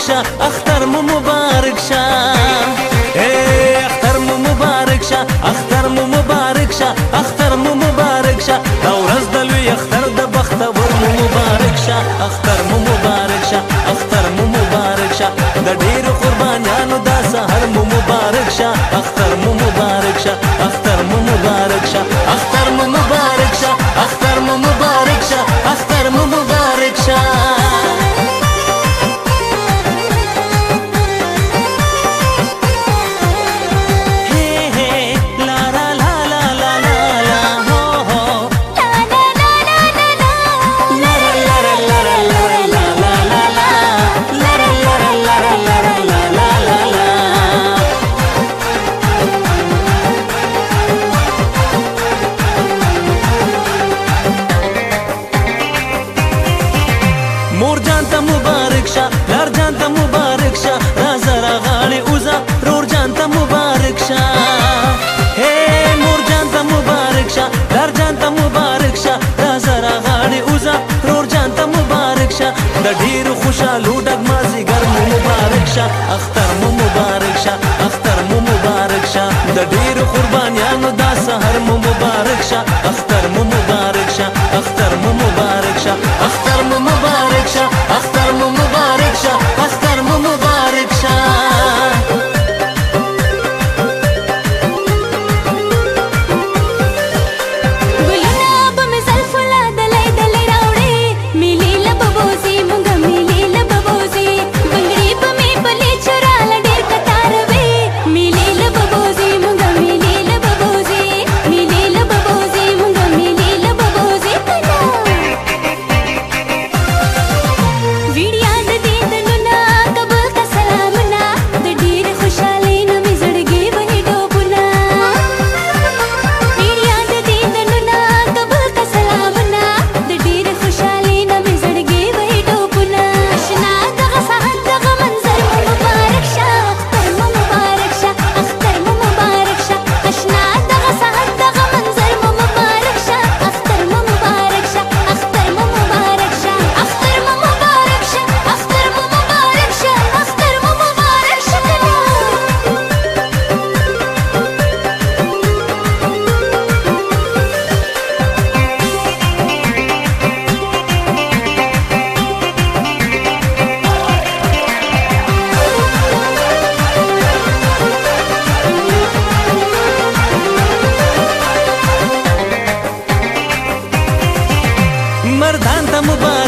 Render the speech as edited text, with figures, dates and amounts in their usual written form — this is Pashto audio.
شه اختر مو مبارک شه اختر مو مبارک شه اختر مو مبارک شه اختر مو مبارک شه دا ورځ د لوی اختر د بختور مو مبارک شه اختر مو مبارک شه اختر مو مبارک شه د ډیرو قربانیانو دا سحر مو مبارک شه اختر مو مبارک شه اختر مو مبارک شه اختر مو مبارک شه اختر مو مبارک شه اختر مو مبارک شه مور جان ته مبارک شه لار جان ته مبارک شه رازه راغاړې اوزه رور جان ته مبارک شه مور جان ته مبارک شه لار جان ته مبارک شه رازه راغاړې اوزه رور جان ته مبارک شه د ډېرو خوشحالو ډک مازدیګر مو مبارک شه اختر مو مبارک شه اختر مو مبارک شه د ډېرو قربانیانو دا سحر مو مبارک شه اختر مو مبارک شه اختر مو مبارک شه اختر مو مبارک شه اختر مو مبارک شه اختر مو مبارک شه مردان ته مبارک